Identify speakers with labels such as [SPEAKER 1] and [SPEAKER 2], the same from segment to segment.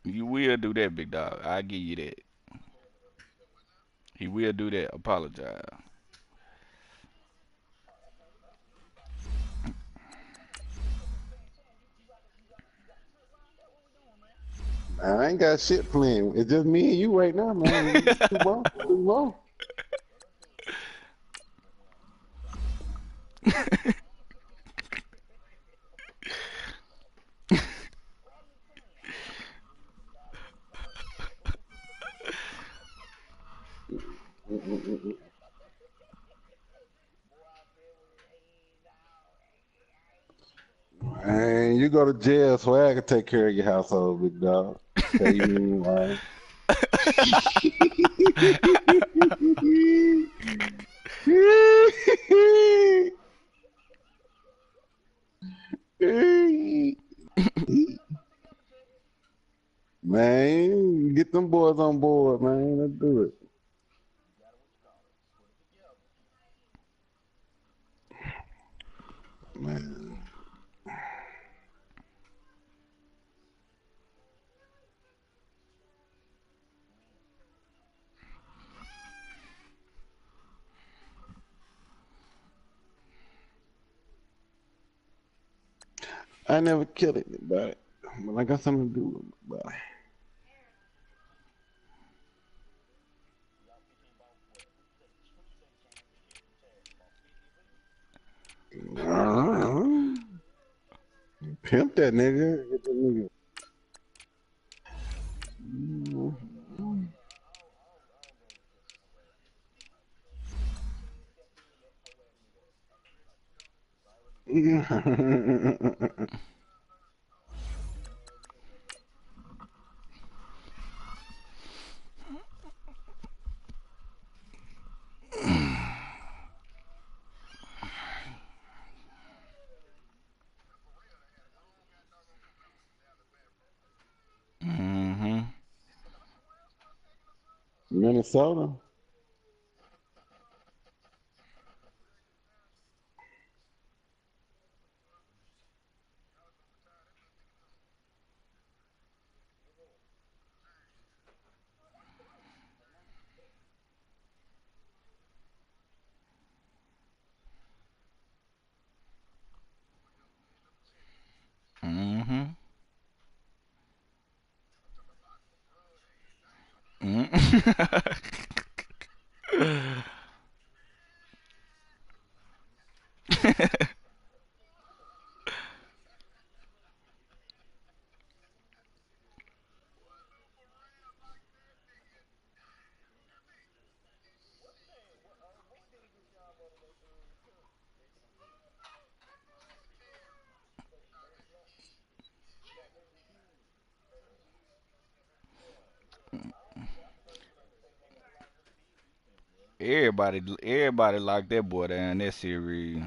[SPEAKER 1] You will do that, big dog. I give you that. He will do that. Apologize.
[SPEAKER 2] Man, I ain't got shit playing. It's just me and you right now, man. Two more. Two more. Man, you go to jail so I can take care of your household, big dog. Tell you meanwhile. Man, get them boys on board, man. Let's do it. Man. I never killed anybody. But I got something to do with my body. Pimp that nigga. Get that nigga.
[SPEAKER 1] Mm-hmm.
[SPEAKER 2] Minnesota.
[SPEAKER 1] Mm-hmm. Mm-hmm. everybody locked that boy down that series.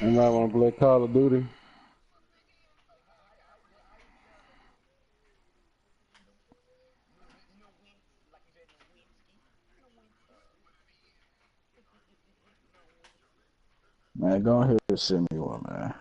[SPEAKER 2] Anybody want to play Call of Duty? Man, go ahead and send me one, man.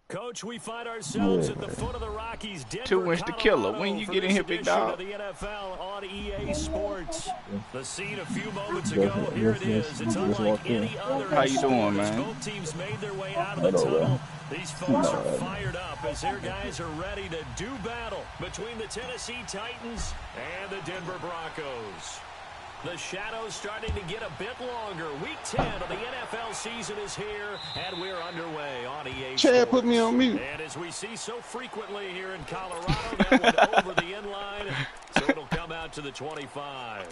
[SPEAKER 3] Coach, we find ourselves at the foot of the Rockies, Denver,
[SPEAKER 1] 2 inch the killer.
[SPEAKER 3] Colorado,
[SPEAKER 1] When you
[SPEAKER 3] for
[SPEAKER 1] get in
[SPEAKER 3] this
[SPEAKER 1] here, big
[SPEAKER 3] edition
[SPEAKER 1] dog.
[SPEAKER 3] of the NFL on EA Sports. The scene a few moments ago, here it is. It's unlike any other.
[SPEAKER 1] How you doing,
[SPEAKER 3] as
[SPEAKER 1] man?
[SPEAKER 3] both teams made their way out of the tunnel, these folks are fired up as their guys are ready to do battle between the Tennessee Titans and the Denver Broncos. The shadow's starting to get a bit longer. Week 10 of the NFL season is here, and we're underway on EA Sports.
[SPEAKER 2] Chad put me on mute.
[SPEAKER 3] And as we see so frequently here in Colorado, that went over the end line, so it'll come out to the 25.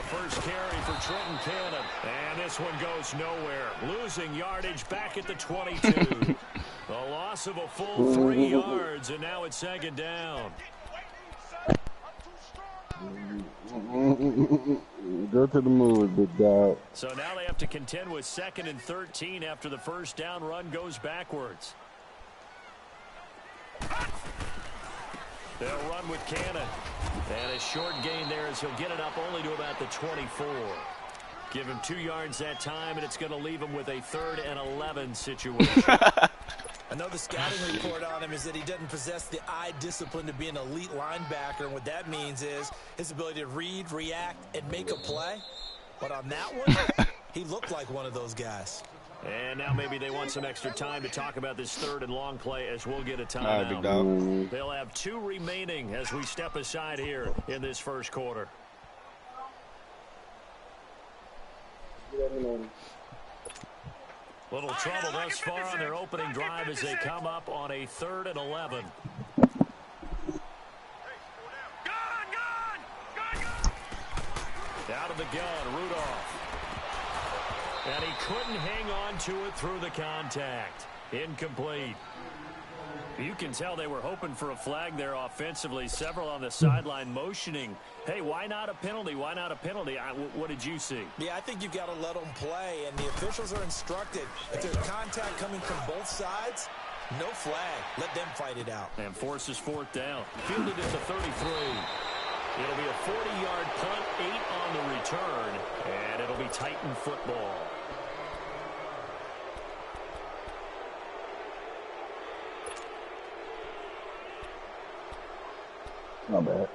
[SPEAKER 3] First carry for Trenton Cannon. And this one goes nowhere. Losing yardage back at the 22. A loss of a full 3 yards, and now it's second down.
[SPEAKER 2] Go to the movies, big dog.
[SPEAKER 3] So now they have to contend with 2nd and 13 after the first down run goes backwards. They'll run with Cannon. And a short gain there as he'll get it up only to about the 24. Give him 2 yards that time, and it's going to leave him with a 3rd and 11 situation.
[SPEAKER 4] I know the scouting report on him is that he doesn't possess the eye discipline to be an elite linebacker, and what that means is his ability to read, react, and make a play. But on that one, he looked like one of those guys.
[SPEAKER 3] And now maybe they want some extra time to talk about this 3rd and long play as we'll get a timeout.
[SPEAKER 1] All right, big dog.
[SPEAKER 3] They'll have 2 remaining as we step aside here in this first quarter. Little trouble thus far on their opening drive as they come up on a 3rd and 11. Out of the gun, Rudolph. And he couldn't hang on to it through the contact. Incomplete. You can tell they were hoping for a flag there offensively. Several on the sideline motioning, hey, why not a penalty? Why not a penalty? What did you see?
[SPEAKER 4] Yeah, I think you've got to let them play, and the officials are instructed. If there's contact coming from both sides, no flag. Let them fight it out.
[SPEAKER 3] And forces 4th down. Fielded at the 33. It'll be a 40-yard punt, 8 on the return, and it'll be Titan football.
[SPEAKER 2] Not bad.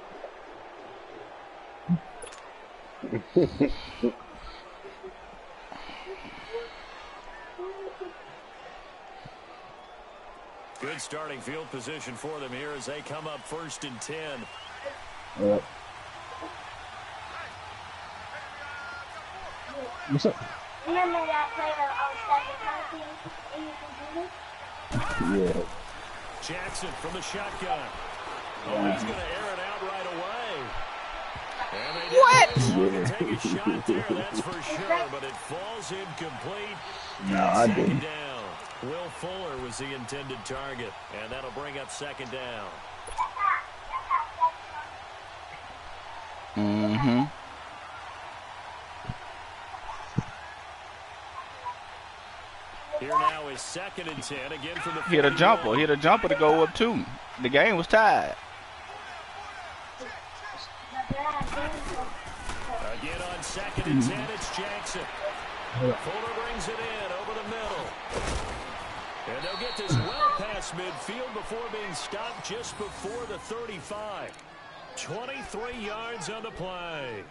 [SPEAKER 3] Good starting field position for them here as they come up 1st and 10.
[SPEAKER 2] Yep. What's up?
[SPEAKER 5] Remember that play of second penalty and you can do this?
[SPEAKER 2] Yeah.
[SPEAKER 3] Jackson from the shotgun. Oh, he's going to air it out right away. And they didn't take a shot there, that's for sure, but it falls incomplete.
[SPEAKER 2] No, I
[SPEAKER 3] Second
[SPEAKER 2] didn't.
[SPEAKER 3] down. Will Fuller was the intended target, and that'll bring up 2nd down.
[SPEAKER 1] Mm-hmm.
[SPEAKER 3] Here now is 2nd and 10, again from the 41.
[SPEAKER 1] Hit a jumper. Hit a jumper to go up 2. The game was tied.
[SPEAKER 3] Again on 2nd and 10, it's Jackson. Fuller brings it in over the middle. And they'll get this well past midfield before being stopped just before the 35. 23 yards on the play.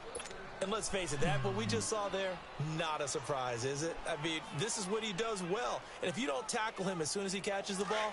[SPEAKER 4] And let's face it, that what we just saw there, not a surprise, is it? I mean, this is what he does well. And if you don't tackle him as soon as he catches the ball,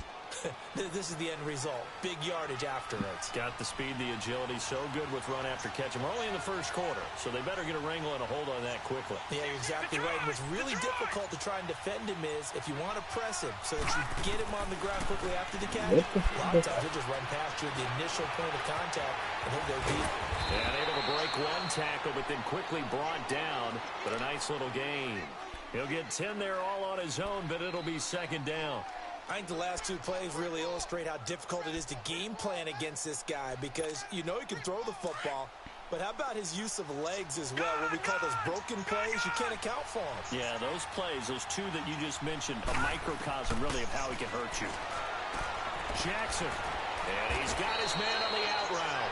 [SPEAKER 4] this is the end result. Big yardage afterwards.
[SPEAKER 3] Got the speed, the agility, so good with run after catch. And we're only in the first quarter, so they better get a wrangle and a hold on that quickly.
[SPEAKER 4] Yeah, you're exactly right. And what's really difficult to try and defend him is if you want to press him so that you get him on the ground quickly after the catch, a lot of times he'll just run past you at the initial point of contact, and he'll go deep.
[SPEAKER 3] And able to break one tackle, but then quickly brought down. But a nice little gain. He'll get 10 there all on his own, but it'll be 2nd down.
[SPEAKER 4] I think the last 2 plays really illustrate how difficult it is to game plan against this guy because you know he can throw the football, but how about his use of legs as well? What we call those broken plays, you can't account for them.
[SPEAKER 3] Yeah, those plays, those 2 that you just mentioned, a microcosm really of how he can hurt you. Jackson. And he's got his man on the out route.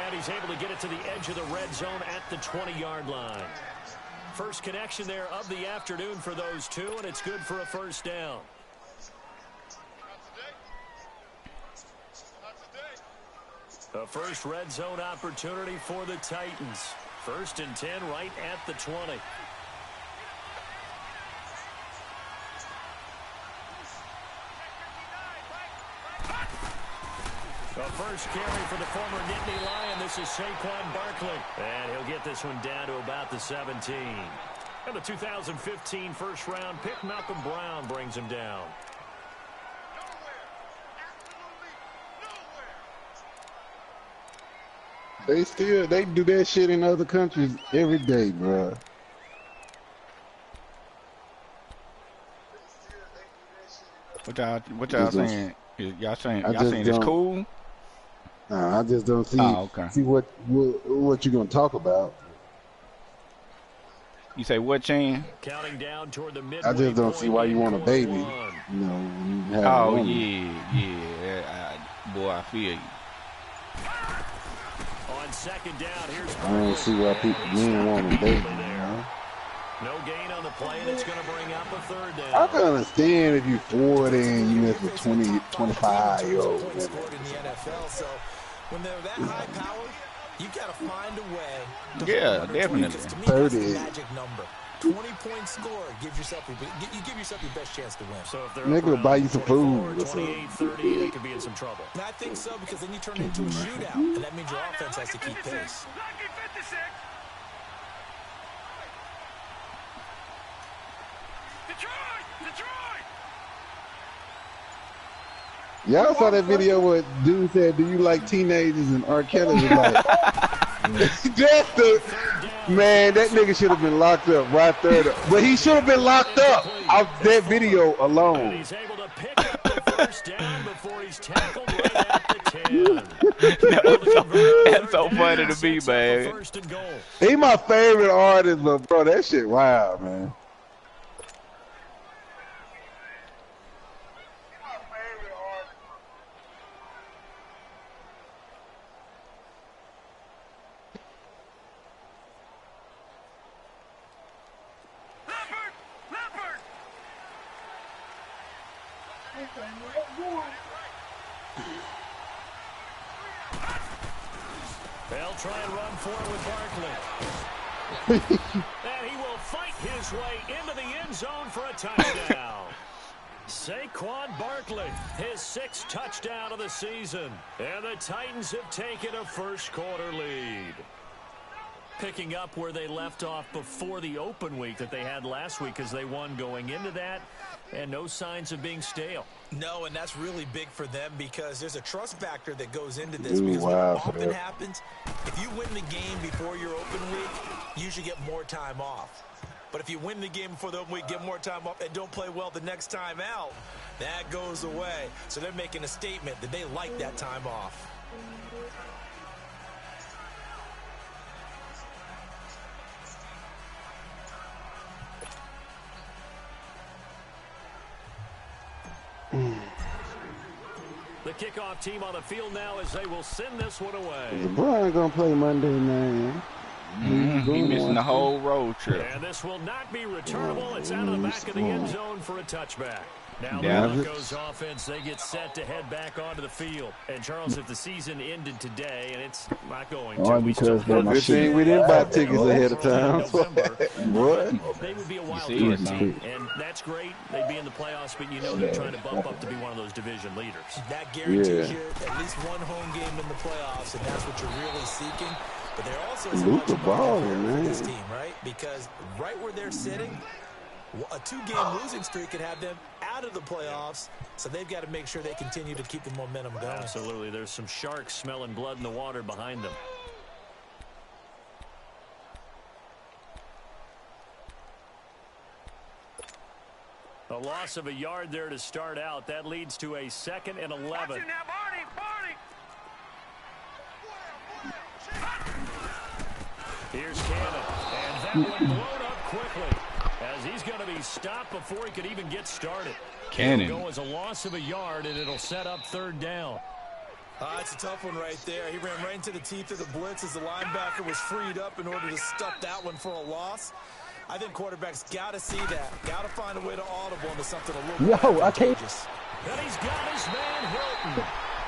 [SPEAKER 3] And he's able to get it to the edge of the red zone at the 20-yard line. First connection there of the afternoon for those two, and it's good for a first down. A first red zone opportunity for the Titans. 1st and 10 right at the 20. The first carry for the former Nittany Lion. This is Saquon Barkley. And he'll get this one down to about the 17. And the 2015 first-round pick, Malcolm Brown, brings him down.
[SPEAKER 2] They do that shit in other countries every day, bro.
[SPEAKER 1] What y'all saying? Y'all saying it's cool?
[SPEAKER 2] I just don't see
[SPEAKER 1] okay.
[SPEAKER 2] see what you're gonna talk about.
[SPEAKER 1] You say what, Chan?
[SPEAKER 3] Counting down toward the midway
[SPEAKER 2] I just don't see why you want a baby.
[SPEAKER 3] one.
[SPEAKER 2] You know, when you have
[SPEAKER 1] Oh
[SPEAKER 2] one.
[SPEAKER 1] yeah. Boy, I feel you.
[SPEAKER 3] On second down, here's
[SPEAKER 2] I don't see why men want a baby. You know?
[SPEAKER 3] No gain on the play, and it's going to bring up a third down.
[SPEAKER 2] I can understand if you're 40 and you miss a 20, 25-year-old.
[SPEAKER 4] So when they're that high powered, you got to find a way.
[SPEAKER 1] Yeah, definitely.
[SPEAKER 2] 30.
[SPEAKER 4] Magic number. 20-point score. You give yourself your best chance to win.
[SPEAKER 3] So if they're
[SPEAKER 2] Nigga will buy you some food.
[SPEAKER 3] 28-30, they could be in some trouble.
[SPEAKER 4] And I think so, because then you turn it into a shootout, and that means your offense has to keep pace.
[SPEAKER 2] Y'all saw that video where dude said, "Do you like teenagers?" And R. Kelly was like, "That's the man. That nigga should have been locked up right there. But he should have been locked up off that video
[SPEAKER 3] And
[SPEAKER 2] alone."
[SPEAKER 3] he's able to pick up the first down before he's tackled right at the 10.
[SPEAKER 1] That's so funny to me, man.
[SPEAKER 3] First and goal.
[SPEAKER 2] He my favorite artist, but bro, that shit wild, man.
[SPEAKER 3] They'll try and run for it with Barkley. And he will fight his way into the end zone for a touchdown. Saquon Barkley, his 6th touchdown of the season. And the Titans have taken a first-quarter lead. Picking up where they left off before the open week that they had last week, because they won going into that, and no signs of being stale.
[SPEAKER 4] No, and that's really big for them, because there's a trust factor that goes into this. Because what often happens, if you win the game before your open week, you should get more time off. But if you win the game before the open week, get more time off, and don't play well the next time out, that goes away. So they're making a statement that they like that time off.
[SPEAKER 3] The kickoff team on the field now as they will send this one away.
[SPEAKER 2] LeBron gonna play Monday night.
[SPEAKER 1] He missing the whole road trip.
[SPEAKER 3] And this will not be returnable. It's out of the back of the end zone for a touchback. Now the Broncos offense, they get set to head back onto the field. And Charles, if the season ended today, and it's not going to,
[SPEAKER 2] good thing we didn't buy tickets ahead of time.
[SPEAKER 3] What? They would be a wild card team, and that's great. They'd be in the playoffs, but you know they're trying to bump up to be one of those division leaders.
[SPEAKER 4] That guarantees you at least one home game in the playoffs, and that's what you're really seeking. But there also is much more for this team, right? Because right where they're sitting, a 2-game losing streak could have them out of the playoffs, so they've got to make sure they continue to keep the momentum going.
[SPEAKER 3] Absolutely. There's some sharks smelling blood in the water behind them. A loss of a yard there to start out. That leads to a 2nd and 11. Here's Cannon, and that one blown up quickly as he's going to be stopped before he could even get started.
[SPEAKER 1] Cannon.
[SPEAKER 3] It'll go as a loss of a yard, and it'll set up third down.
[SPEAKER 4] It's a tough one right there. He ran right into the teeth of the blitz as the linebacker was freed up in order to stuff that one for a loss. I think quarterbacks got to see that. Got to find a way to audible into something a little more advantageous.
[SPEAKER 3] And he's got his man Hilton.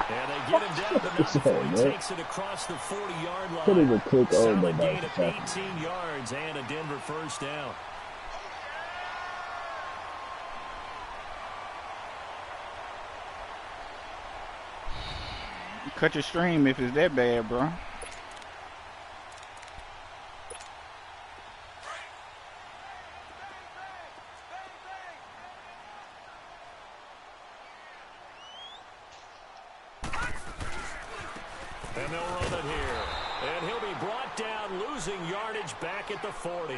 [SPEAKER 3] And they get him down, but not before he takes it across the 40-yard line.
[SPEAKER 6] Couldn't even click over
[SPEAKER 3] Solid gain
[SPEAKER 6] that.
[SPEAKER 3] of 18 yards and a Denver first down.
[SPEAKER 1] Cut your stream if it's that bad, bro.
[SPEAKER 3] And they'll run it here. And he'll be brought down, losing yardage back at the 40.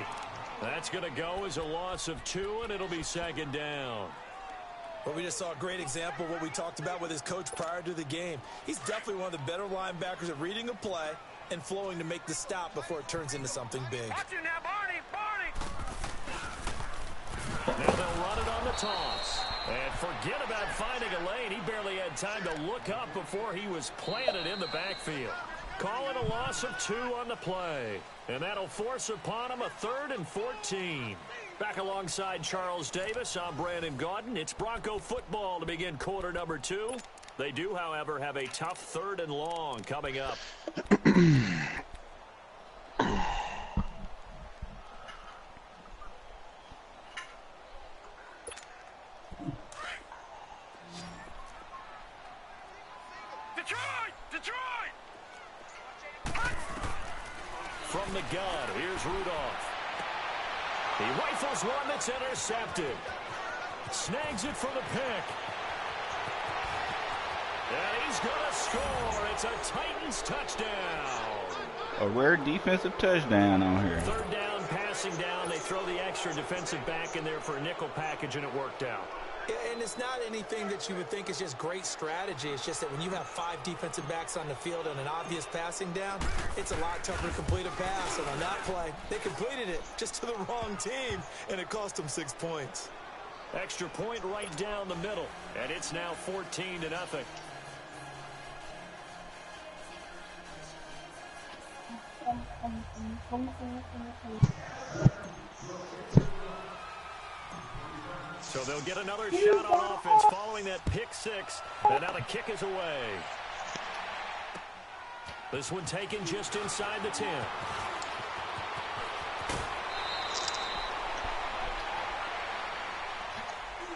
[SPEAKER 3] That's going to go as a loss of 2, and it'll be second down.
[SPEAKER 4] Well, we just saw a great example of what we talked about with his coach prior to the game. He's definitely one of the better linebackers at reading a play and flowing to make the stop before it turns into something big.
[SPEAKER 3] Watch you now, Barney! Now they'll run it on the toss. And forget about finding a lane. He barely had time to look up before he was planted in the backfield. Call it a loss of 2 on the play. And that'll force upon him a 3rd and 14. Back alongside Charles Davis, I'm Brandon Gaudin. It's Bronco football to begin quarter number 2. They do, however, have a tough 3rd and long coming up. Detroit! From the gun, here's Rudolph. He rifles one that's intercepted. Snags it for the pick. And he's going to score. It's a Titans touchdown.
[SPEAKER 1] A rare defensive touchdown on here.
[SPEAKER 3] 3rd down, passing down. They throw the extra defensive back in there for a nickel package, and it worked out.
[SPEAKER 4] And it's not anything that you would think is just great strategy. It's just that when you have 5 defensive backs on the field and an obvious passing down, it's a lot tougher to complete a pass. And on that play, they completed it just to the wrong team, and it cost them 6 points.
[SPEAKER 3] Extra point right down the middle, and it's now 14-0. So they'll get another shot on offense following that pick 6, and now the kick is away. This one taken just inside the 10.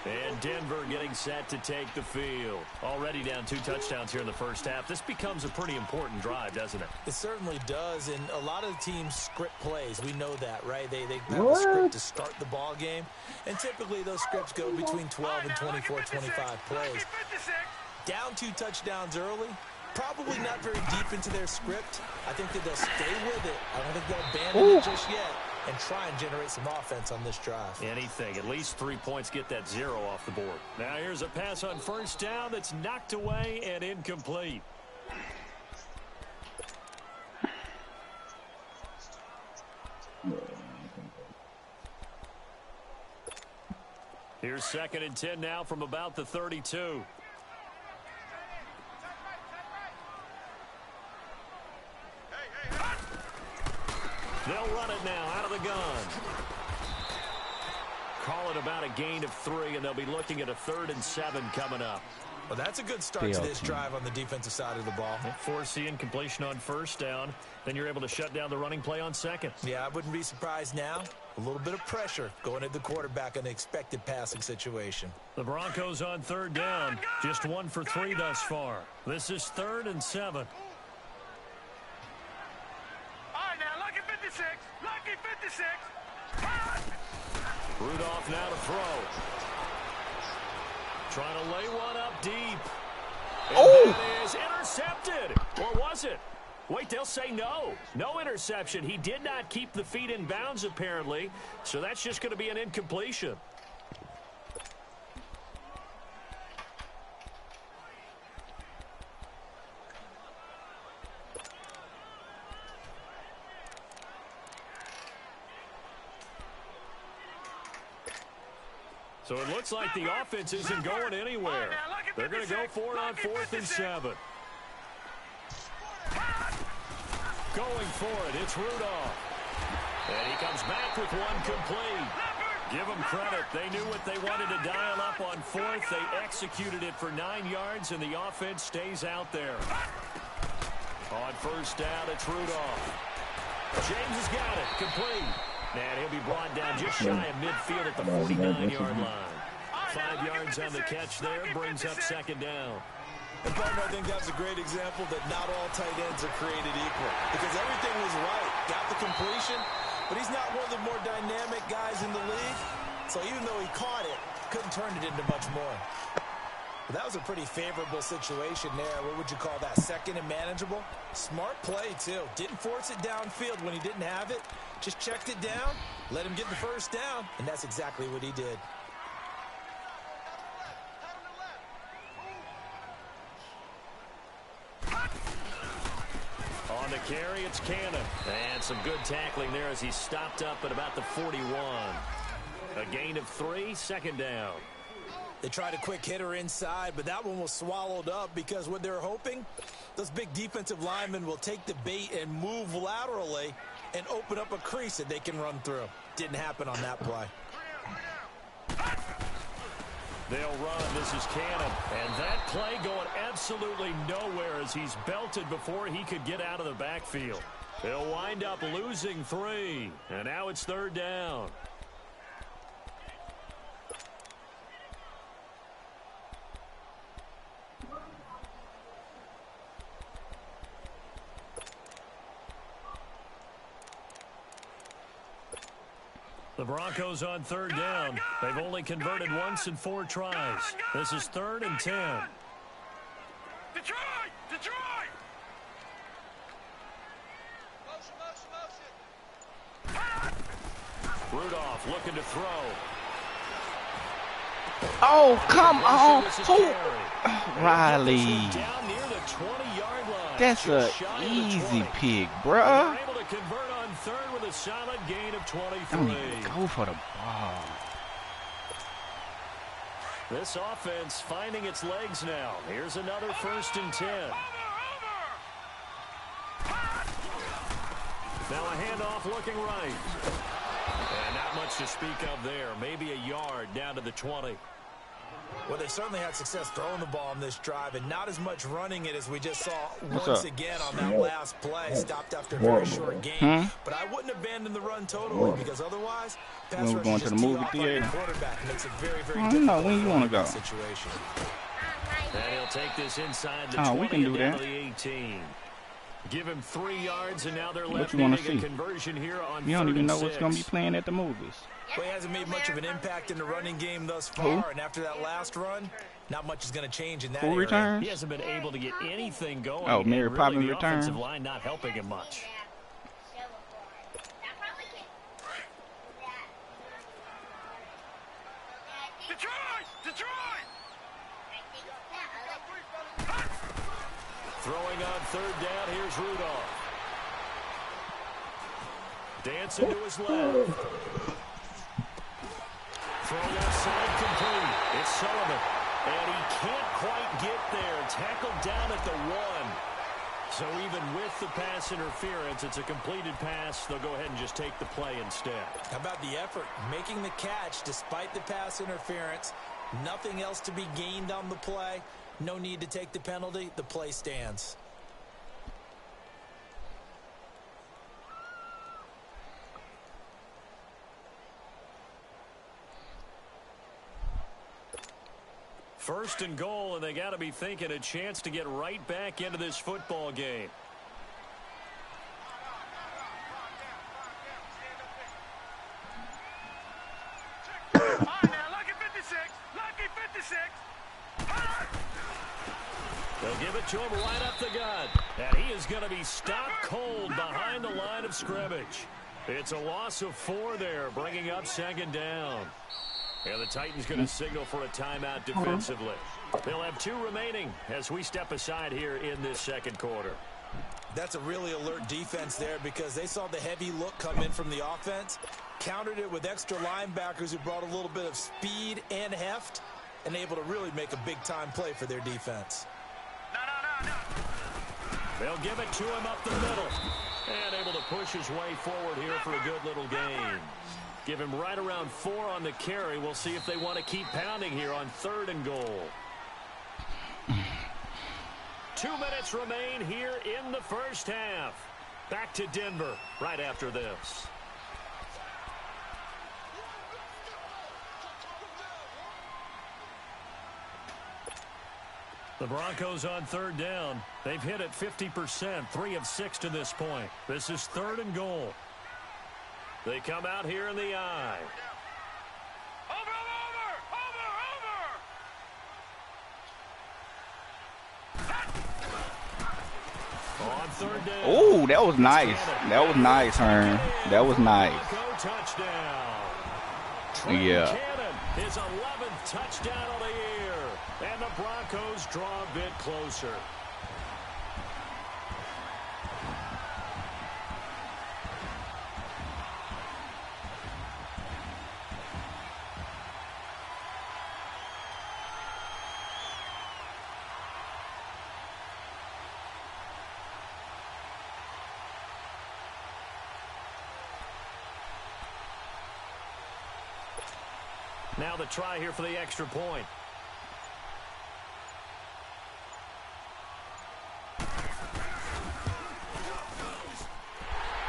[SPEAKER 3] And Denver getting set to take the field. Already down 2 touchdowns here in the first half. This becomes a pretty important drive, doesn't it?
[SPEAKER 4] It certainly does, and a lot of the teams script plays. We know that, right? They have a script to start the ball game, and typically those scripts go between 12 and 24, 25 plays. Down 2 touchdowns early, probably not very deep into their script. I think that they'll stay with it. I don't think they'll abandon it just yet and try and generate some offense on this drive.
[SPEAKER 3] Anything. At least 3 points, get that 0 off the board. Now here's a pass on first down that's knocked away and incomplete. Here's 2nd and 10 now from about the 32. They'll run it now out of the gun. Call it about a gain of 3, and they'll be looking at a 3rd and 7 coming up.
[SPEAKER 4] Well, that's a good start to this drive on the defensive side of the ball.
[SPEAKER 3] Force the incompletion on first down. Then you're able to shut down the running play on 2nd.
[SPEAKER 4] Yeah, I wouldn't be surprised now. A little bit of pressure going at the quarterback in the expected passing situation.
[SPEAKER 3] The Broncos on 3rd down. Just 1 for 3 thus far. This is 3rd and 7. Lucky 56. Rudolph now to throw. Trying to lay one up deep. And that is intercepted. Or was it? Wait, they'll say no. No interception. He did not keep the feet in bounds, apparently. So that's just going to be an incompletion. So it looks like the offense isn't going anywhere. They're going to go for it on 4th and 7. Going for it, it's Rudolph. And he comes back with one complete. Give them credit. They knew what they wanted to dial up on 4th. They executed it for 9 yards, and the offense stays out there. On 1st down, it's Rudolph. James has got it. Complete. And he'll be brought down just shy of midfield at the 49-yard line. 5 yards on the catch there. Brings up 2nd down.
[SPEAKER 4] And partner, I think that's a great example that not all tight ends are created equal. Because everything was right. Got the completion, but he's not one of the more dynamic guys in the league. So even though he caught it, couldn't turn it into much more. But that was a pretty favorable situation there. What would you call that? 2nd and manageable? Smart play, too. Didn't force it downfield when he didn't have it. Just checked it down, let him get the 1st down, and that's exactly what he did.
[SPEAKER 3] On the carry, it's Cannon. And some good tackling there as he stopped up at about the 41. A gain of 3, 2nd down.
[SPEAKER 4] They tried a quick hitter inside, but that one was swallowed up because what they're hoping, those big defensive linemen will take the bait and move laterally and open up a crease that they can run through. Didn't happen on that play.
[SPEAKER 3] They'll run. This is Cannon. And that play going absolutely nowhere as he's belted before he could get out of the backfield. They'll wind up losing 3. And now it's 3rd down. The Broncos on 3rd down. They've only converted once in 4 tries. This is 3rd and 10.
[SPEAKER 6] Detroit! Detroit!
[SPEAKER 3] Rudolph looking to throw.
[SPEAKER 1] Oh, come on. Who? Riley.
[SPEAKER 3] Down near the 20-yard line.
[SPEAKER 1] That's an easy pick, bruh.
[SPEAKER 3] Able to convert on 3rd with a solid gain of 23.
[SPEAKER 1] Don't even go for the ball.
[SPEAKER 3] This offense finding its legs now. Here's another 1st and 10. Now a handoff looking right. And not much to speak of there. Maybe a yard down to the 20.
[SPEAKER 4] Well, they've certainly had success throwing the ball on this drive and not as much running it as we just saw
[SPEAKER 1] What's
[SPEAKER 4] once
[SPEAKER 1] up?
[SPEAKER 4] again on that last play. Stopped after a very short game. But I wouldn't abandon the run totally because otherwise, pass
[SPEAKER 1] When we
[SPEAKER 4] rush
[SPEAKER 1] going
[SPEAKER 4] is
[SPEAKER 1] to
[SPEAKER 4] just
[SPEAKER 1] the
[SPEAKER 4] tee
[SPEAKER 1] movie
[SPEAKER 4] off on your
[SPEAKER 1] theater?
[SPEAKER 4] quarterback. Makes it very, very
[SPEAKER 1] I don't know.
[SPEAKER 4] difficult
[SPEAKER 1] When you want to go?
[SPEAKER 4] situation.
[SPEAKER 3] And he'll take this inside the
[SPEAKER 1] Oh,
[SPEAKER 3] 20
[SPEAKER 1] we can do
[SPEAKER 3] and down
[SPEAKER 1] that.
[SPEAKER 3] to the 18. Give him 3 yards, and now they're
[SPEAKER 1] What
[SPEAKER 3] left
[SPEAKER 1] you wanna
[SPEAKER 3] needing a
[SPEAKER 1] see?
[SPEAKER 3] conversion here on
[SPEAKER 1] You don't
[SPEAKER 3] 3rd
[SPEAKER 1] even
[SPEAKER 3] and
[SPEAKER 1] know what's
[SPEAKER 3] 6.
[SPEAKER 1] going to be playing at the movies.
[SPEAKER 4] Well, he hasn't made much of an impact in the running game thus far.
[SPEAKER 1] Who?
[SPEAKER 4] And after that last run, not much is going to change in that
[SPEAKER 1] Who
[SPEAKER 4] area.
[SPEAKER 1] returns?
[SPEAKER 3] He hasn't been able to get anything going.
[SPEAKER 1] Oh, Mary
[SPEAKER 3] and
[SPEAKER 1] Poppins
[SPEAKER 3] really the
[SPEAKER 1] returns?
[SPEAKER 3] offensive line not helping him much.
[SPEAKER 6] Detroit! Detroit!
[SPEAKER 3] Throwing on 3rd down, here's Rudolph. Dancing to his left. Throw outside complete. It's Sullivan. And he can't quite get there. Tackled down at the 1. So even with the pass interference, it's a completed pass. They'll go ahead and just take the play instead.
[SPEAKER 4] How about the effort? Making the catch despite the pass interference. Nothing else to be gained on the play. No need to take the penalty. The play stands.
[SPEAKER 3] First and goal, and they got to be thinking a chance to get right back into this football game. They'll give it to him right up the gut. And he is going to be stopped cold behind the line of scrimmage. It's a loss of 4 there, bringing up 2nd down. And the Titans going to signal for a timeout defensively. They'll have 2 remaining as we step aside here in this 2nd quarter.
[SPEAKER 4] That's a really alert defense there because they saw the heavy look come in from the offense, countered it with extra linebackers who brought a little bit of speed and heft, and able to really make a big-time play for their defense.
[SPEAKER 6] No.
[SPEAKER 3] They'll give it to him up the middle. And able to push his way forward here for a good little gain. Give him right around 4 on the carry. We'll see if they want to keep pounding here on 3rd and goal. 2 minutes remain here in the first half. Back to Denver right after this. The Broncos on 3rd down. They've hit it 50%, 3 of 6 to this point. This is 3rd and goal. They come out here in the eye. On 3rd down.
[SPEAKER 1] Oh, that was nice. That was nice, Hearn. That was nice.
[SPEAKER 3] Touchdown.
[SPEAKER 1] Yeah.
[SPEAKER 3] Cannon, his 11th touchdown of the year. And the Broncos draw a bit closer. Now the try here for the extra point.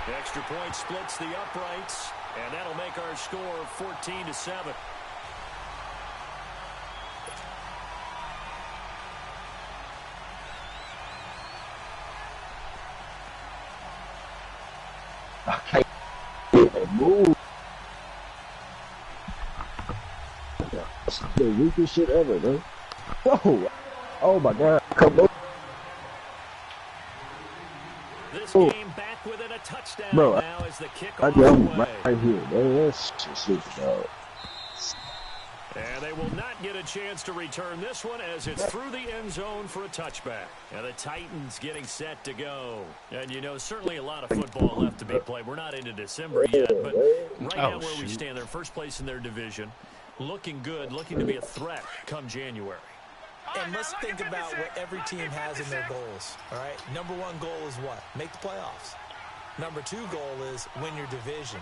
[SPEAKER 3] The extra point splits the uprights, and that'll make our score 14-7.
[SPEAKER 7] Move. That's the weakest shit ever, though. Oh my God. Come on.
[SPEAKER 3] This game back within a touchdown.
[SPEAKER 7] Bro,
[SPEAKER 3] now as the kick
[SPEAKER 7] I
[SPEAKER 3] off
[SPEAKER 7] got
[SPEAKER 3] the
[SPEAKER 7] him
[SPEAKER 3] way.
[SPEAKER 7] right here. That's super dog.
[SPEAKER 3] And they will not get a chance to return this one as it's through the end zone for a touchback. And the Titans getting set to go. And, you know, certainly a lot of football left to be played. We're not into December yet, but right now where we stand, they're first place in their division. Looking good, looking to be a threat come January.
[SPEAKER 4] And let's think about what every team has in their goals, all right? Number 1 goal is what? Make the playoffs. Number 2 goal is win your division.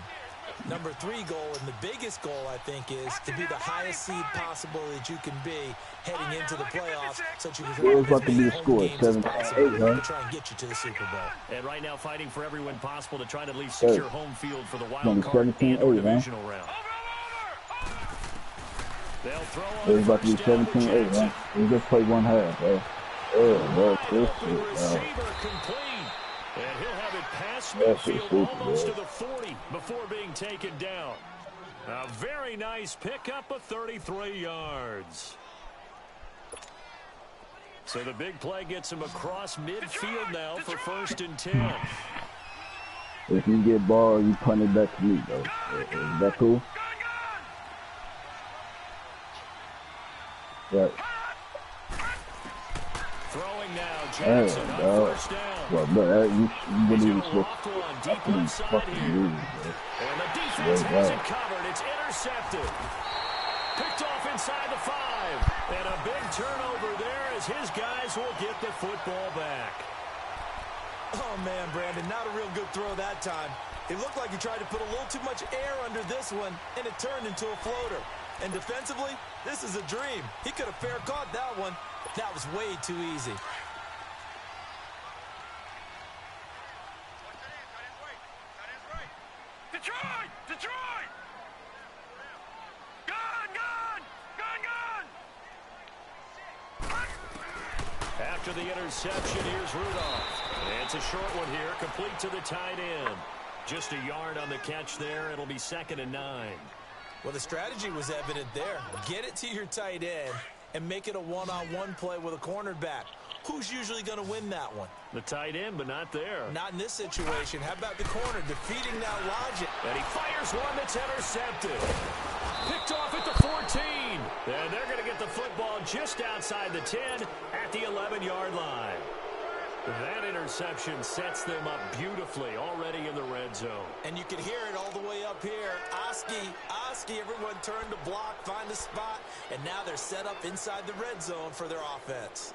[SPEAKER 4] Number 3 goal, and the biggest goal, I think, is to be the highest seed possible that you can be heading into the playoffs so that you can
[SPEAKER 7] It was
[SPEAKER 4] have
[SPEAKER 7] about
[SPEAKER 4] as
[SPEAKER 7] to
[SPEAKER 4] many
[SPEAKER 7] be a
[SPEAKER 4] home
[SPEAKER 7] score,
[SPEAKER 4] games as possible
[SPEAKER 7] 7-8,
[SPEAKER 4] to try and get you to the Super Bowl.
[SPEAKER 3] And right now fighting for every win possible to try to at least secure home field for the wild
[SPEAKER 7] Number
[SPEAKER 3] card
[SPEAKER 7] 17-8,
[SPEAKER 3] and or
[SPEAKER 7] man.
[SPEAKER 3] divisional round. They'll throw on
[SPEAKER 7] It was about to be
[SPEAKER 3] first down with
[SPEAKER 7] 17-8,
[SPEAKER 3] Jackson.
[SPEAKER 7] man. We just played one half, bro. Bro, this
[SPEAKER 3] The
[SPEAKER 7] shit,
[SPEAKER 3] receiver complete. And he'll have it past
[SPEAKER 7] That's
[SPEAKER 3] midfield
[SPEAKER 7] stupid,
[SPEAKER 3] almost
[SPEAKER 7] bro.
[SPEAKER 3] to the 40 before being taken down. A very nice pickup of 33 yards. So the big play gets him across midfield now for 1st and 10.
[SPEAKER 7] If you get ball, you punt it back to me, bro. Is that cool? Right.
[SPEAKER 3] Throwing now, Jackson on
[SPEAKER 7] dog.
[SPEAKER 3] 1st down.
[SPEAKER 7] Well, bro, you
[SPEAKER 3] He's
[SPEAKER 7] really
[SPEAKER 3] going to
[SPEAKER 7] supposed
[SPEAKER 3] loft one
[SPEAKER 7] to
[SPEAKER 3] deep left side
[SPEAKER 7] fucking
[SPEAKER 3] here.
[SPEAKER 7] lose, bro.
[SPEAKER 3] And the defense
[SPEAKER 7] Yeah,
[SPEAKER 3] has
[SPEAKER 7] right.
[SPEAKER 3] it covered. It's intercepted. Picked off inside the 5. And a big turnover there as his guys will get the football back.
[SPEAKER 4] Oh, man, Brandon, not a real good throw that time. It looked like he tried to put a little too much air under this one, and it turned into a floater. And defensively, this is a dream. He could have fair caught that one. That was way too easy.
[SPEAKER 6] Detroit! Detroit! Gun!
[SPEAKER 3] After the interception, here's Rudolph. And it's a short one here, complete to the tight end. Just a yard on the catch there. It'll be 2nd and 9.
[SPEAKER 4] Well, the strategy was evident there. Get it to your tight end and make it a one-on-one play with a cornerback. Who's usually going to win that one?
[SPEAKER 3] The tight end, but not there.
[SPEAKER 4] Not in this situation. How about the corner defeating that logic?
[SPEAKER 3] And he fires one that's intercepted. Picked off at the 14. And they're going to get the football just outside the 10 at the 11-yard line. That interception sets them up beautifully already in the red zone.
[SPEAKER 4] And you can hear it all the way up here. Oski, everyone turned to block, find a spot, and now they're set up inside the red zone for their offense.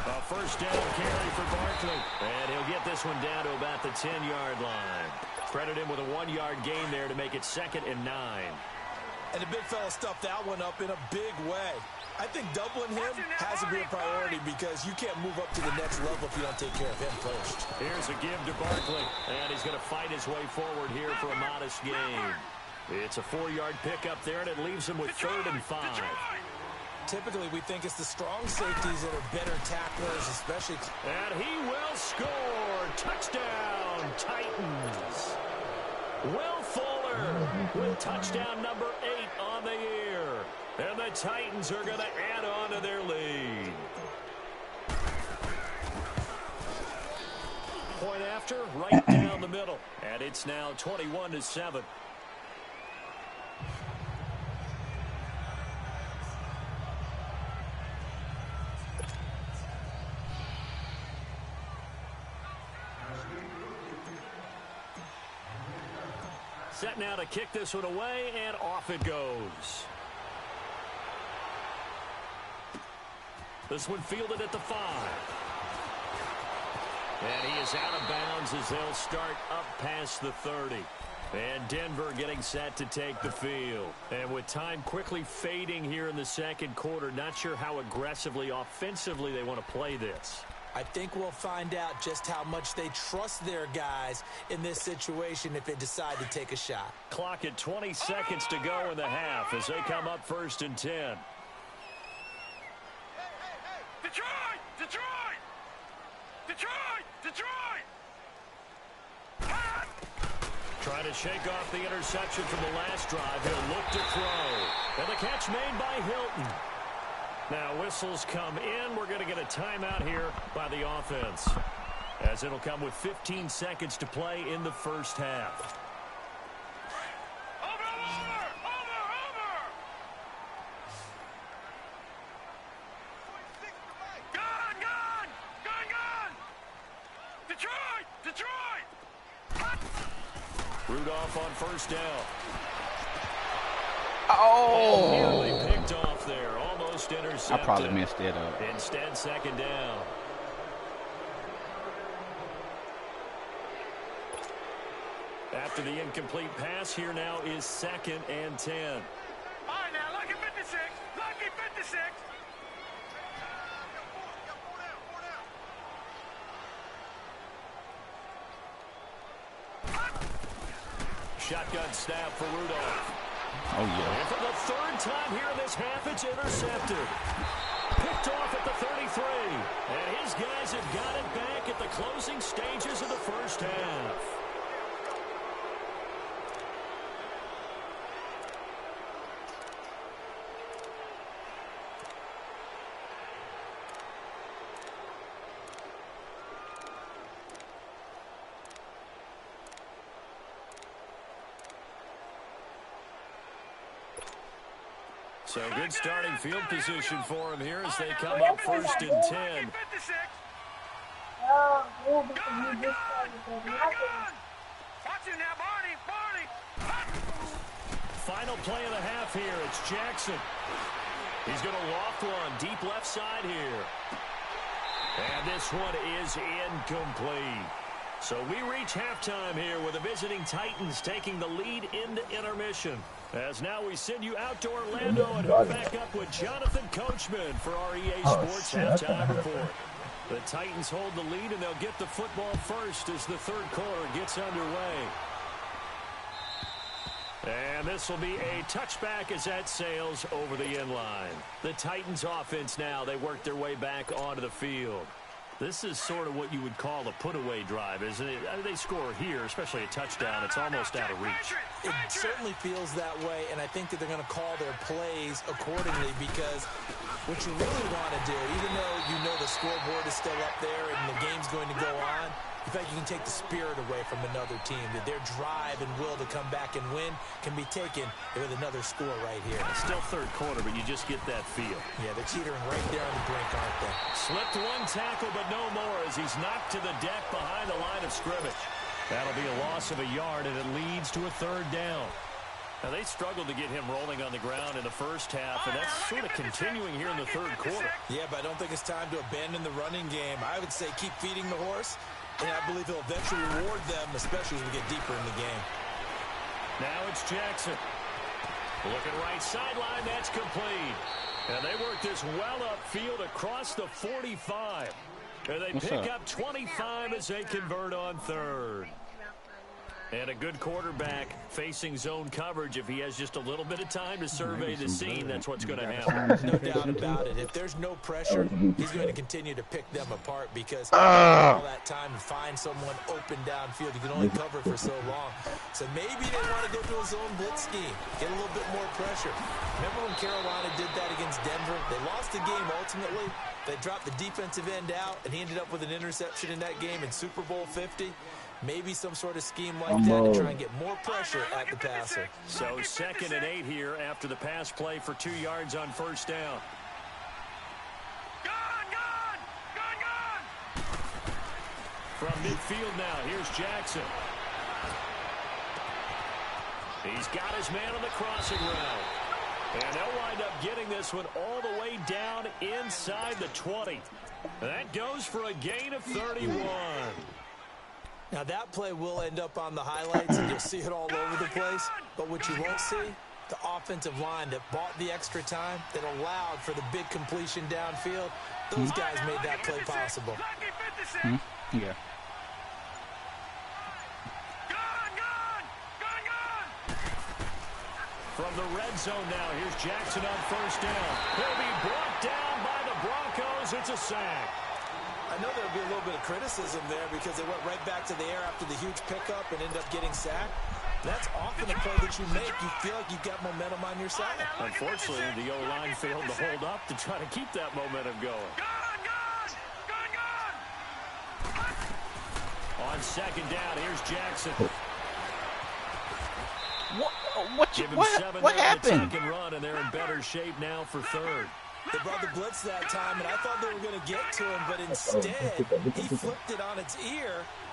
[SPEAKER 3] A first down carry for Barkley. And he'll get this one down to about the 10-yard line. Credit him with a 1-yard gain there to make it 2nd and 9.
[SPEAKER 4] And the big fella stuffed that one up in a big way. I think doubling him has to be a priority because you can't move up to the next level if you don't take care of him first.
[SPEAKER 3] Here's a give to Barkley. And he's going to fight his way forward here for a modest gain. It's a 4-yard pickup there, and it leaves him with 3rd and 5.
[SPEAKER 4] Typically, we think it's the strong safeties that are better tacklers, especially.
[SPEAKER 3] And he will score. Touchdown, Titans. Will Fuller with touchdown number 8 on the year. And the Titans are going to add on to their lead. Point after, right down the middle. And it's now 21-7. Set now to kick this one away, and off it goes. This one fielded at the 5. And he is out of bounds as they'll start up past the 30. And Denver getting set to take the field. And with time quickly fading here in the second quarter, not sure how aggressively, offensively they want to play this.
[SPEAKER 4] I think we'll find out just how much they trust their guys in this situation if they decide to take a shot.
[SPEAKER 3] Clock at 20 seconds to go in the half as they come up 1st and 10.
[SPEAKER 6] Detroit! Detroit! Detroit! Detroit!
[SPEAKER 3] Trying to shake off the interception from the last drive. He'll look to throw. And the catch made by Hilton. Now whistles come in. We're going to get a timeout here by the offense, as it'll come with 15 seconds to play in the first half.
[SPEAKER 6] Over! Gun! Detroit! Detroit!
[SPEAKER 3] Rudolph on first down.
[SPEAKER 1] Oh!
[SPEAKER 3] Nearly picked off there. Almost
[SPEAKER 1] I
[SPEAKER 3] intercepted.
[SPEAKER 1] probably messed that up.
[SPEAKER 3] Instead, 2nd down. After the incomplete pass, here now is 2nd and 10.
[SPEAKER 6] All right, now, lucky 56. Lucky 56.
[SPEAKER 3] Shotgun snap for Rudolph.
[SPEAKER 1] Oh, yeah.
[SPEAKER 3] And for the 3rd time here in this half, it's intercepted. Picked off at the 33. And his guys have got it back at the closing stages of the first half. So good starting field position for him here as they come up 1st and 10.
[SPEAKER 5] Oh, yeah, because you just started with nothing.
[SPEAKER 6] Watch it now, Barney!
[SPEAKER 3] Final play of the half here. It's Jackson. He's going to loft one deep left side here. And this one is incomplete. So we reach halftime here with the visiting Titans taking the lead into intermission. As now we send you out to Orlando and hook back up with Jonathan Coachman for our EA Sports Halftime Report. The Titans hold the lead, and they'll get the football first as the 3rd quarter gets underway. And this will be a touchback as that sails over the inline. The Titans offense now, they work their way back onto the field. This is sort of what you would call a put-away drive, isn't it? I mean, they score here, especially a touchdown. It's almost out of reach.
[SPEAKER 4] It certainly feels that way, and I think that they're going to call their plays accordingly because what you really want to do, even though you know the scoreboard is still up there and the game's going to go on, in fact, you can take the spirit away from another team. That their drive and will to come back and win can be taken with another score right here.
[SPEAKER 3] It's still third quarter, but you just get that feel.
[SPEAKER 4] Yeah, they're teetering right there on the brink, aren't they?
[SPEAKER 3] Slipped one tackle, but no more as he's knocked to the deck behind the line of scrimmage. That'll be a loss of a yard, and it leads to a third down. Now, they struggled to get him rolling on the ground in the first half, and that's sort of continuing here in the third quarter.
[SPEAKER 4] Yeah, but I don't think it's time to abandon the running game. I would say keep feeding the horse, and I believe he'll eventually reward them, especially as we get deeper in the game.
[SPEAKER 3] Now it's Jackson. Looking right sideline, that's complete. And they work this well upfield across the 45. And they pick up 25 as they convert on third. And a good quarterback facing zone coverage. If he has just a little bit of time to survey the scene, that's what's going to happen.
[SPEAKER 4] No doubt about it. If there's no pressure, he's going to continue to pick them apart because all that time to find someone open downfield, you can only cover for so long. So maybe they want to go to a zone blitz scheme, get a little bit more pressure. Remember when Carolina did that against Denver? They lost the game ultimately. They dropped the defensive end out, and he ended up with an interception in that game in Super Bowl 50. Maybe some sort of scheme like that to try and get more pressure at the passer.
[SPEAKER 3] So 2nd and 8 here after the pass play for 2 yards on first down. From midfield now, here's Jackson. He's got his man on the crossing route. And they'll wind up getting this one all the way down inside the 20. That goes for a gain of 31.
[SPEAKER 4] Now, that play will end up on the highlights, and you'll see it all over the place. But what you won't see, the offensive line that bought the extra time, that allowed for the big completion downfield, those guys made that play possible.
[SPEAKER 1] Yeah.
[SPEAKER 3] From the red zone now, here's Jackson on first down. He'll be brought down by the Broncos. It's a sack.
[SPEAKER 4] I know there'll be a little bit of criticism there because they went right back to the air after the huge pickup and ended up getting sacked. That's often a play that you make. You feel like you've got momentum on your side.
[SPEAKER 3] Unfortunately, the O-line failed to hold up to try to keep that momentum going. On second down, here's Jackson.
[SPEAKER 1] What happened?
[SPEAKER 3] Second run, and they're in better shape now for third.
[SPEAKER 4] They brought the blitz that time, and I thought they were going to get to him, but instead, he flipped it on its ear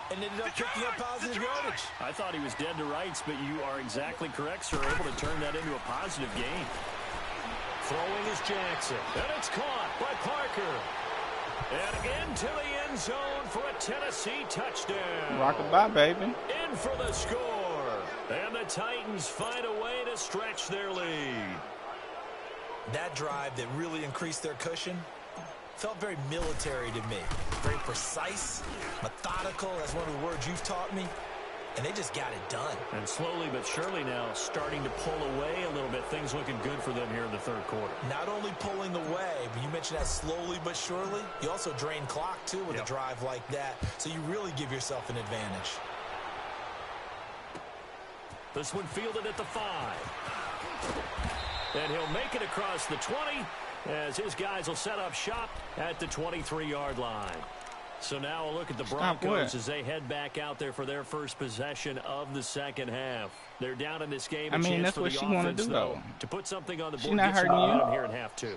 [SPEAKER 4] and ended up picking up positive yardage.
[SPEAKER 3] I thought he was dead to rights, but you are exactly correct, sir. Able to turn that into a positive gain. Throwing is Jackson, and it's caught by Parker. And into the end zone for a Tennessee touchdown.
[SPEAKER 1] Rock-a-bye, baby.
[SPEAKER 3] In for the score. And the Titans find a way to stretch their lead.
[SPEAKER 4] That drive that really increased their cushion felt very military to me. Very precise, methodical. That's one of the words you've taught me. And they just got it done.
[SPEAKER 3] And slowly but surely now starting to pull away a little bit. Things looking good for them here in the third quarter.
[SPEAKER 4] Not only pulling away, but you mentioned that slowly but surely. You also drain clock, too, with a drive like that. So you really give yourself an advantage.
[SPEAKER 3] This one fielded at the 5. And he'll make it across the 20 as his guys will set up shop at the 23-yard line. So now a look at the Broncos as they head back out there for their first possession of the second half. They're down in this game.
[SPEAKER 1] I mean, that's what she want to do, though.
[SPEAKER 3] To put something on the board,
[SPEAKER 1] she's not hurting you
[SPEAKER 3] here in half 2.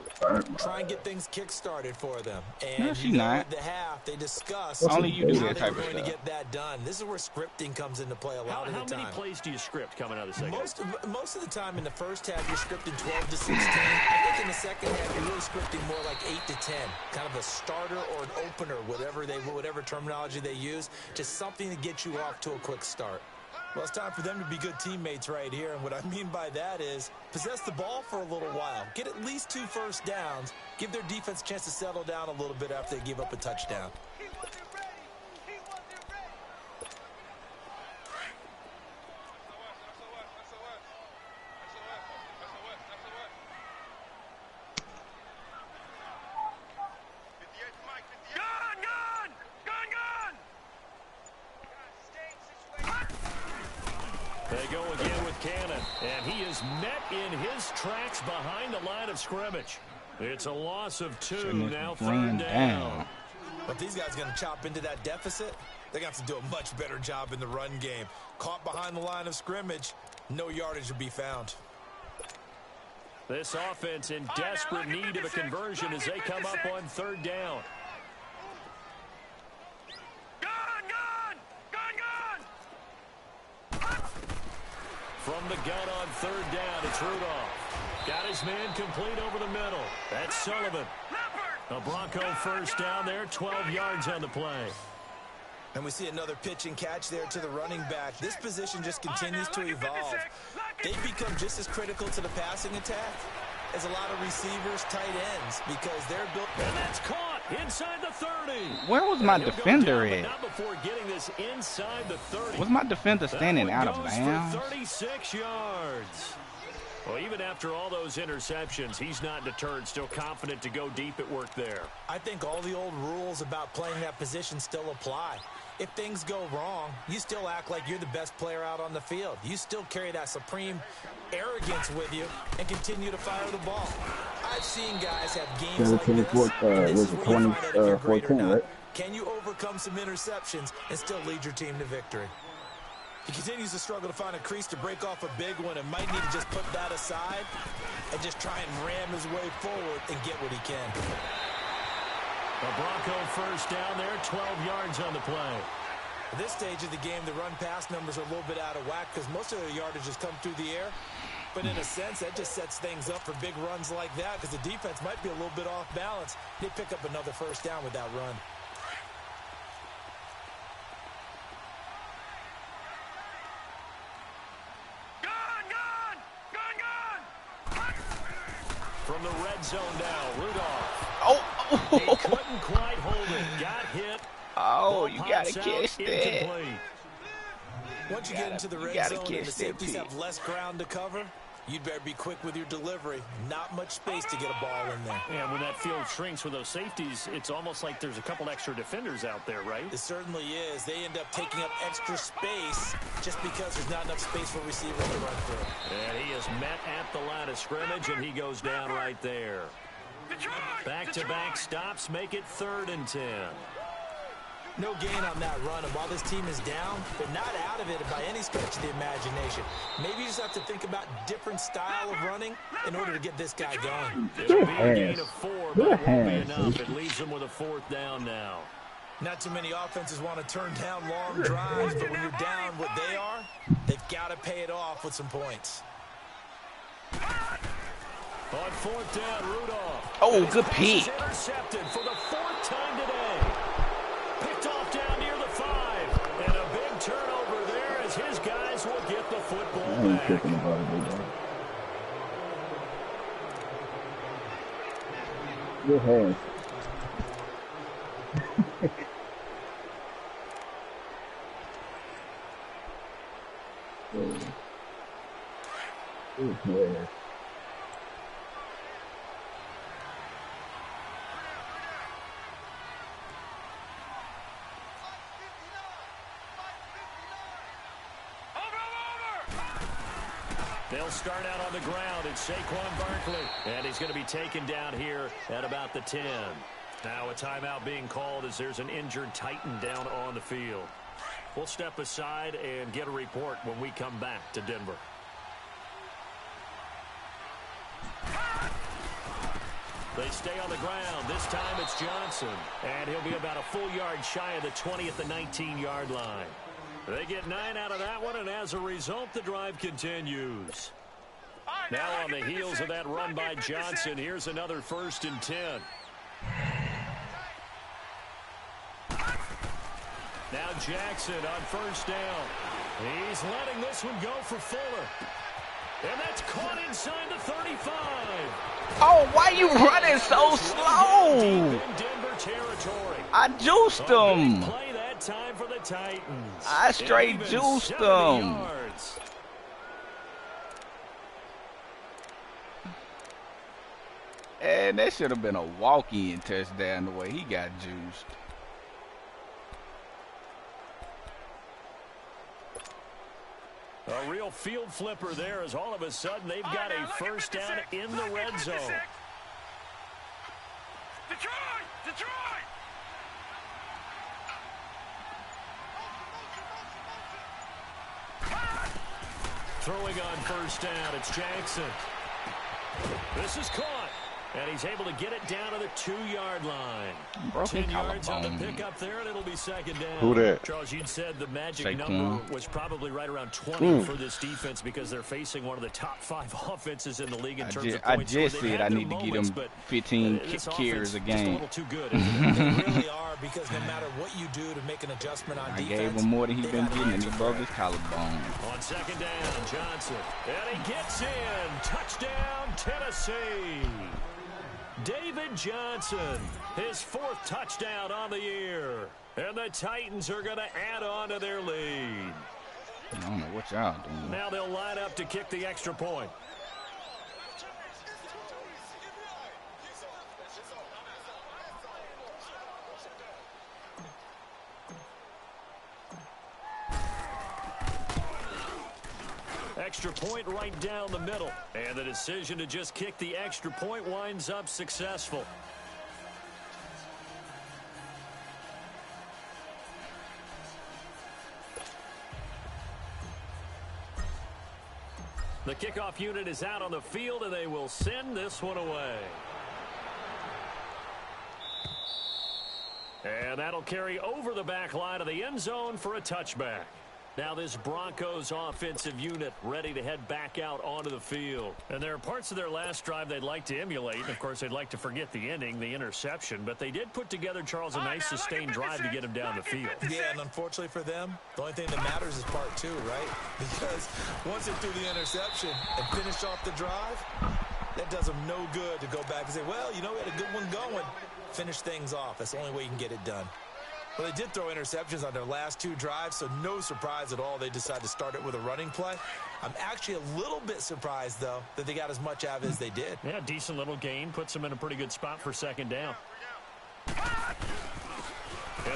[SPEAKER 4] Try and get things kick-started for them. And
[SPEAKER 1] no, she's not.
[SPEAKER 4] The half, they discuss
[SPEAKER 1] only you do that type
[SPEAKER 4] of stuff.
[SPEAKER 1] To
[SPEAKER 4] get that done. This is where scripting comes into play a lot of the time.
[SPEAKER 3] How many plays do you script coming out of the second?
[SPEAKER 4] Most of the time in the first half, you're scripting 12 to 16. I think in the second half, you're really scripting more like 8 to 10. Kind of a starter or an opener, whatever terminology they use. Just something to get you off to a quick start. Well, it's time for them to be good teammates right here, and what I mean by that is possess the ball for a little while, get at least 2 first downs, give their defense a chance to settle down a little bit after they give up a touchdown.
[SPEAKER 3] They go again with Cannon, and he is met in his tracks behind the line of scrimmage. It's a loss of 2, now third down.
[SPEAKER 4] But these guys are going to chop into that deficit. They're going to have to do a much better job in the run game. Caught behind the line of scrimmage, no yardage to be found.
[SPEAKER 3] This offense in desperate need of a conversion as they come up on 3rd down. From the gun on 3rd down, it's Rudolph. Got his man complete over the middle. That's Sullivan. A Bronco first down there, 12 yards on the play.
[SPEAKER 4] And we see another pitch and catch there to the running back. This position just continues to evolve. They become just as critical to the passing attack as a lot of receivers, tight ends, because they're built.
[SPEAKER 3] And that's caught inside the 30.
[SPEAKER 1] Where was my defender
[SPEAKER 3] down,
[SPEAKER 1] at?
[SPEAKER 3] not before getting this inside the 30.
[SPEAKER 1] Was my defender standing out of
[SPEAKER 3] goes
[SPEAKER 1] bounds?
[SPEAKER 3] for 36 yards. Well, even after all those interceptions, he's not deterred, still confident to go deep at work there.
[SPEAKER 4] I think all the old rules about playing that position still apply. If things go wrong, you still act like you're the best player out on the field. You still carry that supreme arrogance with you and continue to fire the ball. I've seen guys have games like this, and this is where you find out if you're great or not. Can you overcome some interceptions and still lead your team to victory? He continues to struggle to find a crease to break off a big one and might need to just put that aside and just try and ram his way forward and get what he can.
[SPEAKER 3] A Bronco first down there, 12 yards on the play.
[SPEAKER 4] At this stage of the game, the run-pass numbers are a little bit out of whack because most of their yardage has come through the air. But in a sense, that just sets things up for big runs like that because the defense might be a little bit off balance. They pick up another first down with that run.
[SPEAKER 3] From the red zone now, Rudolph.
[SPEAKER 1] Oh,
[SPEAKER 3] He couldn't quite hold it. Got hit.
[SPEAKER 1] oh, you
[SPEAKER 3] Ball
[SPEAKER 1] gotta
[SPEAKER 3] pops out,
[SPEAKER 1] catch that.
[SPEAKER 3] incomplete.
[SPEAKER 4] Once you get into the red
[SPEAKER 1] gotta
[SPEAKER 4] zone
[SPEAKER 1] catch
[SPEAKER 4] and the
[SPEAKER 1] that
[SPEAKER 4] safeties
[SPEAKER 1] pitch.
[SPEAKER 4] have less ground to cover, you'd better be quick with your delivery. Not much space to get a ball in there.
[SPEAKER 3] And when that field shrinks with those safeties, it's almost like there's a couple extra defenders out there, right?
[SPEAKER 4] It certainly is. They end up taking up extra space just because there's not enough space for receivers to run through.
[SPEAKER 3] And he is met at the line of scrimmage, and he goes down right there. Back-to-back stops make it 3rd and 10.
[SPEAKER 4] No gain on that run, and while this team is down, they're not out of it by any stretch of the imagination. Maybe you just have to think about different style of running in order to get this guy going.
[SPEAKER 3] It'll be a gain of 4, but it won't be enough. It leaves them with a 4th down now.
[SPEAKER 4] Not too many offenses want to turn down long drives, but when you're down what they are, they've got to pay it off with some points.
[SPEAKER 3] On 4th down, Rudolph.
[SPEAKER 1] Oh, good pick.
[SPEAKER 3] Intercepted for the 4th time today. Picked off down near the 5. And a big turnover there as his guys will get the football
[SPEAKER 7] I ain't
[SPEAKER 3] back.
[SPEAKER 7] tripping about it, big dog. Good hands. Good hands.
[SPEAKER 3] They'll start out on the ground. It's Saquon Barkley. And he's going to be taken down here at about the 10. Now a timeout being called as there's an injured Titan down on the field. We'll step aside and get a report when we come back to Denver. They stay on the ground. This time it's Johnson. And he'll be about a full yard shy of the 20 at the 19-yard line. They get 9 out of that one, and as a result, the drive continues. Now on the heels of that run by Johnson, here's another 1st and 10. Now Jackson on 1st down. He's letting this one go for Fuller. And that's caught inside the 35.
[SPEAKER 1] Oh, why you running so slow?
[SPEAKER 3] Deep in Denver territory.
[SPEAKER 1] I juiced him.
[SPEAKER 3] Play that time for the Titans.
[SPEAKER 1] I straight
[SPEAKER 3] Even
[SPEAKER 1] juiced
[SPEAKER 3] 70
[SPEAKER 1] them.
[SPEAKER 3] yards.
[SPEAKER 1] And that should have been a walk-in touchdown the way he got juiced.
[SPEAKER 3] A real field flipper there as all of a sudden they've got a first down in the red zone.
[SPEAKER 6] Detroit! Detroit!
[SPEAKER 3] Throwing on first down, it's Jackson. This is caught, and he's able to get it down to the 2-yard line. 10 yards on the pickup there, and it'll be second down.
[SPEAKER 2] Who that?
[SPEAKER 3] Charles, you'd said the magic
[SPEAKER 1] Saquon.
[SPEAKER 3] number was probably right around 20 for this defense because they're facing one of the top 5 offenses in the league in terms of points.
[SPEAKER 1] I just said I need to get them 15 carries a game.
[SPEAKER 3] A little too good, isn't it?
[SPEAKER 4] They really are, because no matter what you do to make an adjustment on defense,
[SPEAKER 1] I gave him more than he's been getting, and he broke his collarbone.
[SPEAKER 3] On second down, Johnson. And he gets in. Touchdown, Tennessee. David Johnson, his 4th touchdown on the year. And the Titans are going to add on to their lead.
[SPEAKER 1] I don't know what y'all doing.
[SPEAKER 3] Now they'll line up to kick the extra point. Extra point right down the middle. And the decision to just kick the extra point winds up successful. The kickoff unit is out on the field, and they will send this one away. And that'll carry over the back line of the end zone for a touchback. Now this Broncos offensive unit ready to head back out onto the field. And there are parts of their last drive they'd like to emulate. And of course, they'd like to forget the ending, the interception. But they did put together, Charles, a nice sustained drive to get him down the field.
[SPEAKER 4] Yeah, and unfortunately for them, the only thing that matters is part 2, right? Because once they threw the interception and finished off the drive, that does them no good to go back and say, well, you know, we had a good one going. Finish things off. That's the only way you can get it done. Well, they did throw interceptions on their last 2 drives, so no surprise at all they decided to start it with a running play. I'm actually a little bit surprised, though, that they got as much out of it as they did.
[SPEAKER 3] Yeah, decent little gain. Puts them in a pretty good spot for second down. And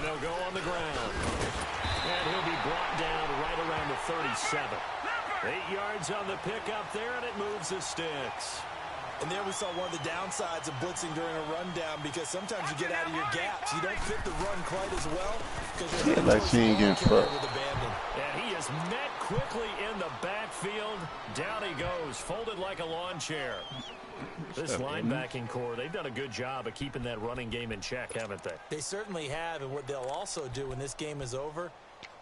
[SPEAKER 3] they'll go on the ground. And he'll be brought down right around the 37. 8 yards on the pickup there, and it moves the sticks.
[SPEAKER 4] And there we saw one of the downsides of blitzing during a rundown, because sometimes you get out of your gaps. You don't fit the run quite as well because you're
[SPEAKER 2] like she ain't getting fucked.
[SPEAKER 4] with abandon.
[SPEAKER 3] And he is met quickly in the backfield. Down he goes, folded like a lawn chair. This linebacking core, they've done a good job of keeping that running game in check, haven't they?
[SPEAKER 4] They certainly have, and what they'll also do when this game is over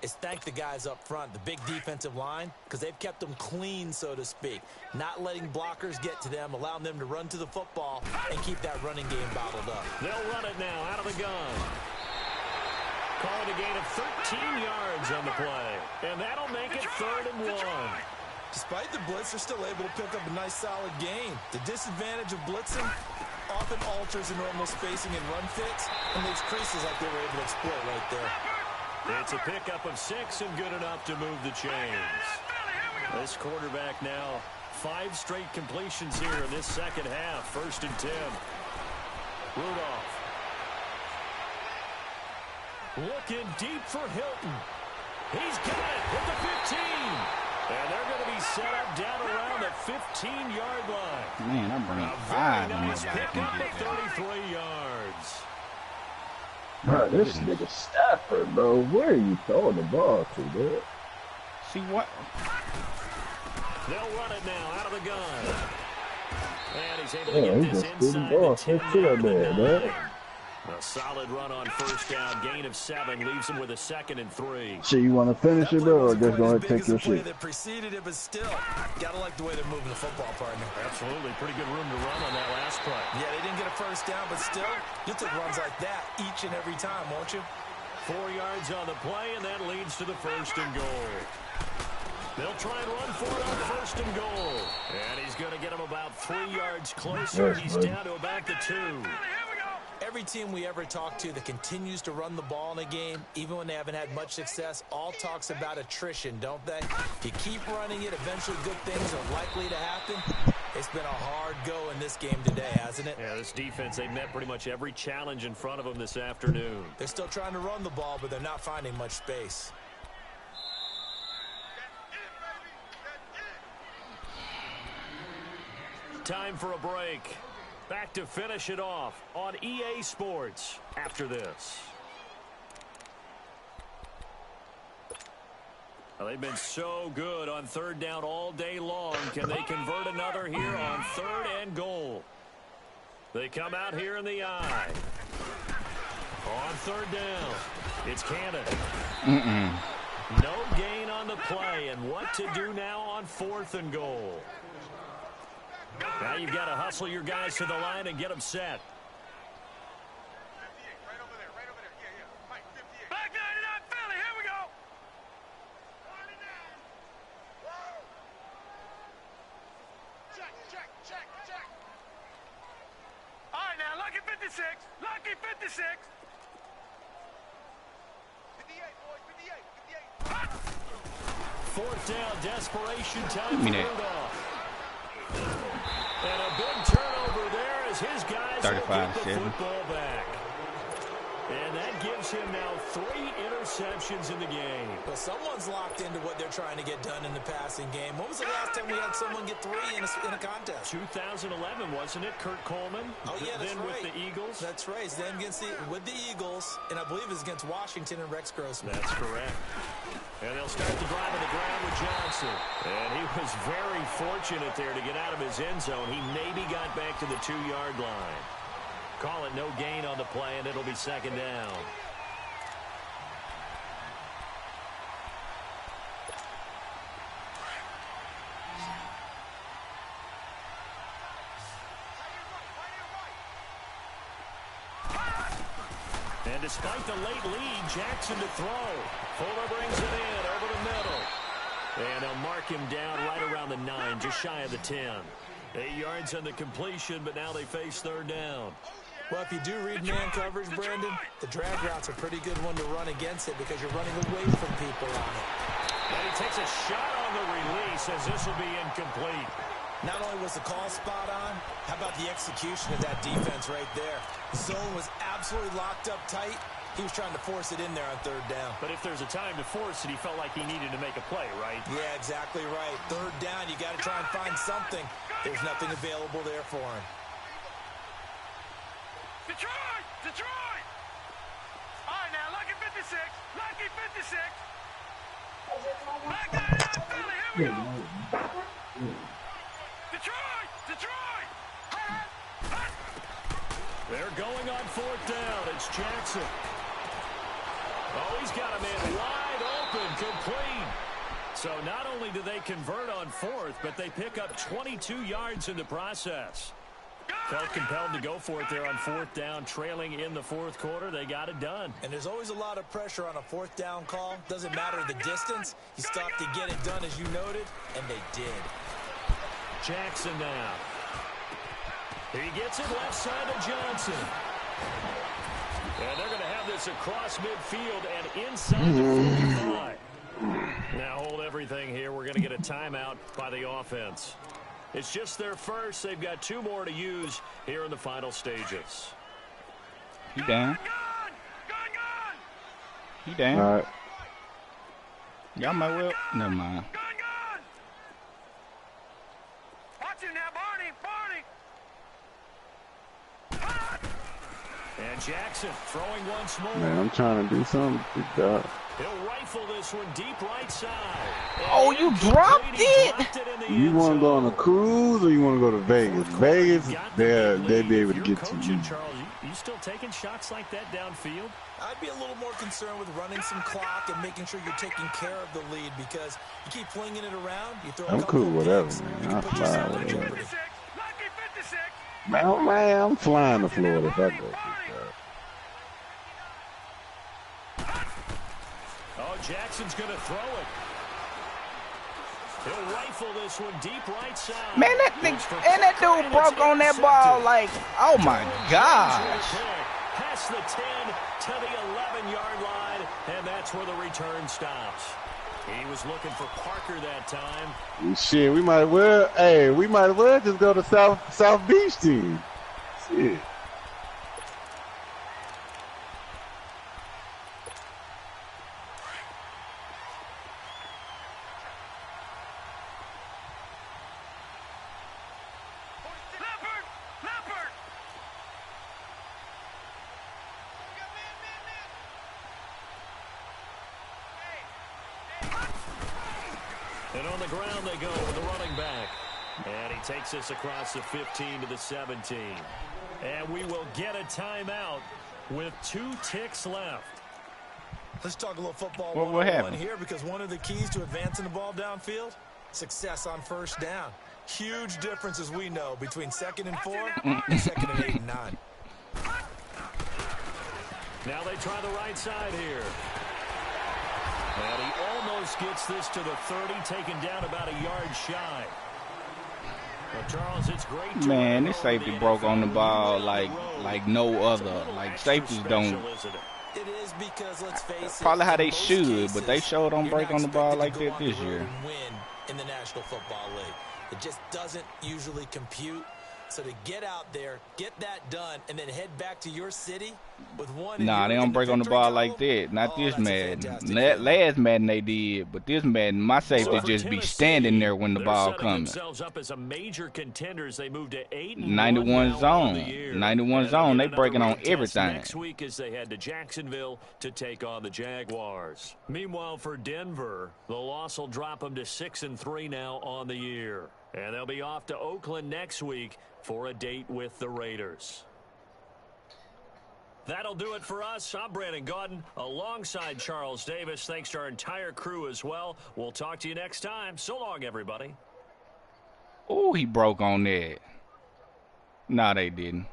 [SPEAKER 4] is thank the guys up front, the big defensive line, because they've kept them clean, so to speak. Not letting blockers get to them, allowing them to run to the football and keep that running game bottled up.
[SPEAKER 3] They'll run it now out of the gun. Calling a gain of 13 yards on the play. And that'll make it 3rd and 1.
[SPEAKER 4] Despite the blitz, they're still able to pick up a nice solid gain. The disadvantage of blitzing often alters the normal spacing and run fits and makes creases like they were able to exploit right there.
[SPEAKER 3] It's a pickup of 6 and good enough to move the chains. This quarterback now 5 straight completions here in this second half. 1st and 10. Rudolph. Looking deep for Hilton. He's got it at the 15. And they're going to be set up down around the 15-yard line.
[SPEAKER 1] Man, I'm bringing
[SPEAKER 3] A
[SPEAKER 1] 5
[SPEAKER 3] very
[SPEAKER 1] and
[SPEAKER 3] nice
[SPEAKER 1] nobody
[SPEAKER 3] pickup
[SPEAKER 1] can
[SPEAKER 3] of
[SPEAKER 1] get that.
[SPEAKER 3] 33 yards.
[SPEAKER 7] Bro, this nigga Stafford, bro. Where are you throwing the ball to, dude?
[SPEAKER 1] See what?
[SPEAKER 3] They'll run it now out of the gun. And he's able to
[SPEAKER 7] Yeah,
[SPEAKER 3] get
[SPEAKER 7] he
[SPEAKER 3] this
[SPEAKER 7] just threw the
[SPEAKER 3] inside
[SPEAKER 7] ball
[SPEAKER 3] the
[SPEAKER 7] straight
[SPEAKER 3] 10
[SPEAKER 7] to
[SPEAKER 3] down
[SPEAKER 7] that
[SPEAKER 3] to the
[SPEAKER 7] man,
[SPEAKER 3] 9.
[SPEAKER 7] man.
[SPEAKER 3] A solid run on first down, gain of 7, leaves him with a 2nd and 3.
[SPEAKER 7] So you want to finish it, bro, or just go ahead and take your shit?
[SPEAKER 4] That preceded it, but still, gotta like the way they're moving the football, partner.
[SPEAKER 3] Absolutely, pretty good room to run on that last play.
[SPEAKER 4] Yeah, they didn't get a first down, but still, you'll take runs like that each and every time, won't you?
[SPEAKER 3] 4 yards on the play, and that leads to the 1st and goal. They'll try and run for it on 1st and goal. And he's going to get him about 3 yards closer.
[SPEAKER 7] Yes,
[SPEAKER 3] He's
[SPEAKER 7] buddy.
[SPEAKER 3] down to about the 2.
[SPEAKER 4] Every team we ever talk to that continues to run the ball in a game, even when they haven't had much success, all talks about attrition, don't they? If you keep running it, eventually good things are likely to happen. It's been a hard go in this game today, hasn't it?
[SPEAKER 3] Yeah, this defense, they met pretty much every challenge in front of them this afternoon.
[SPEAKER 4] They're still trying to run the ball, but they're not finding much space.
[SPEAKER 3] Time for a break. Back to finish it off on EA Sports after this. Well, they've been so good on third down all day long. Can they convert another here on 3rd and goal? They come out here in the eye. On 3rd down, it's Cannon. No gain on the play, and what to do now on 4th and goal. Now you've got to hustle your guys to the line and get them set.
[SPEAKER 6] Back 99 Philly, here we go. Check. All right, now, lucky 56. Lucky 56. 58, boys, 58.
[SPEAKER 3] 4th down, desperation time for Rudolph. And a big turnover there as his guys will get the football back. And that gives him now 3 interceptions in the game.
[SPEAKER 4] Well, someone's locked into what they're trying to get done in the passing game. When was the last time we had someone get 3 in a contest?
[SPEAKER 3] 2011, wasn't it? Kurt Coleman.
[SPEAKER 4] Oh, yeah, that's
[SPEAKER 3] then
[SPEAKER 4] right.
[SPEAKER 3] with the Eagles.
[SPEAKER 4] That's right. Then with the Eagles, and I believe it's against Washington and Rex Grossman.
[SPEAKER 3] That's correct. And they'll start the drive on the ground with Johnson. And he was very fortunate there to get out of his end zone. He maybe got back to the 2-yard line. Call it no gain on the play, and it'll be 2nd down. And despite the late lead, Jackson to throw. Fuller brings it in over the middle. And they'll mark him down right around the 9, just shy of the 10. 8 yards on the completion, but now they face 3rd down.
[SPEAKER 4] Well, if you do read man coverage, Brandon, the drag route's a pretty good one to run against it because you're running away from people on it.
[SPEAKER 3] And he takes a shot on the release as this will be incomplete.
[SPEAKER 4] Not only was the call spot on, how about the execution of that defense right there? The zone was absolutely locked up tight. He was trying to force it in there on 3rd down.
[SPEAKER 3] But if there's a time to force it, he felt like he needed to make a play, right?
[SPEAKER 4] Yeah, exactly right. 3rd down, you got to try and find something. There's nothing available there for him.
[SPEAKER 6] Detroit! All right, now, lucky 56. Lucky 56. Back 99 Philly, here we go. Detroit!
[SPEAKER 3] They're going on 4th down. It's Jackson. Oh, he's got a man wide open, complete. So not only do they convert on 4th, but they pick up 22 yards in the process. Felt compelled to go for it there on 4th down, trailing in the 4th quarter. They got it done.
[SPEAKER 4] And there's always a lot of pressure on a 4th down call. Doesn't matter the distance. You stop to get it done, as you noted, and they did.
[SPEAKER 3] Jackson now. He gets it left side of Johnson. And they're going to have this across midfield and inside the 45. Now hold everything here. We're going to get a timeout by the offense. It's just their first. They've got 2 more to use here in the final stages.
[SPEAKER 1] He down. He down.
[SPEAKER 2] All right.
[SPEAKER 1] Y'all might well. Never mind.
[SPEAKER 6] Watch him now, Barney.
[SPEAKER 3] And Jackson throwing once more.
[SPEAKER 2] Man, I'm trying to do something. Big dog.
[SPEAKER 3] He'll rifle this one deep right side.
[SPEAKER 1] Oh, you dropped it?
[SPEAKER 2] You want to go on a cruise or you want to go to Vegas? Vegas, they'd be able to get to you.
[SPEAKER 3] Charles, you still taking shots like that downfield?
[SPEAKER 4] I'd be a little more concerned with running some clock and making sure you're taking care of the lead because you keep flinging it around. You throw a
[SPEAKER 2] I'm
[SPEAKER 4] couple
[SPEAKER 2] cool,
[SPEAKER 4] of
[SPEAKER 2] whatever,
[SPEAKER 4] picks,
[SPEAKER 2] man.
[SPEAKER 4] you can
[SPEAKER 2] I'll
[SPEAKER 4] put
[SPEAKER 2] fly,
[SPEAKER 4] yourself in
[SPEAKER 2] whatever.
[SPEAKER 4] jeopardy.
[SPEAKER 6] Lucky 56.
[SPEAKER 2] Man, I'm flying to Florida if I go.
[SPEAKER 3] Oh, Jackson's going to throw it. He'll rifle this one deep right side.
[SPEAKER 1] Man, that thing, and that dude broke on that ball like, oh my gosh.
[SPEAKER 3] Past the 10 to the 11-yard line, and that's where the return stops. He was looking for Parker that time.
[SPEAKER 2] Shit, we might as well just go to South Beach team. Shit.
[SPEAKER 6] Leopard!
[SPEAKER 3] And on the ground they go with the running back. And he takes this across the 15 to the 17. And we will get a timeout with 2 ticks left.
[SPEAKER 4] Let's talk a little football
[SPEAKER 1] What happened
[SPEAKER 4] here, because one of the keys to advancing the ball downfield, success on first down. Huge difference, as we know, between 2nd and 4 and 2nd and 8 and 9.
[SPEAKER 3] Now they try the right side here. And he almost gets this to the 30, taken down about a yard shy. Well, Charles, it's great.
[SPEAKER 1] Man, this safety broke on the ball like no other. Like safeties don't.
[SPEAKER 4] It is because, let's face it,
[SPEAKER 1] Probably how they
[SPEAKER 4] in most
[SPEAKER 1] should,
[SPEAKER 4] cases,
[SPEAKER 1] but they sure don't
[SPEAKER 4] you're
[SPEAKER 1] break
[SPEAKER 4] not
[SPEAKER 1] on the ball like
[SPEAKER 4] expected
[SPEAKER 1] that
[SPEAKER 4] to go
[SPEAKER 1] this
[SPEAKER 4] on the
[SPEAKER 1] year.
[SPEAKER 4] road and win in the National Football League. It just doesn't usually compute. So to get out there, get that done, and then head back to your city with one.
[SPEAKER 1] Nah, they don't break on the ball like that. Not this Madden. Last Madden they did, but this Madden, my safety just be standing there when the ball comes.
[SPEAKER 3] Up as a major contenders. They moved to
[SPEAKER 1] 91 zone. 91 zone. They breaking on everything.
[SPEAKER 3] Next week as they head to Jacksonville to take on the Jaguars. Meanwhile, for Denver, the loss will drop them to 6-3 now on the year. And they'll be off to Oakland next week for a date with the Raiders. That'll do it for us. I'm Brandon Gaudin alongside Charles Davis. Thanks to our entire crew as well. We'll talk to you next time. So long, everybody.
[SPEAKER 1] Oh, he broke on that. Nah, they didn't.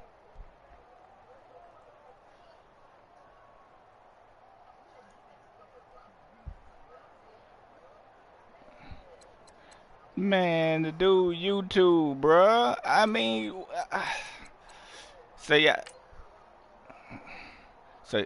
[SPEAKER 1] Man, the dude YouTube, bruh. I mean, say, so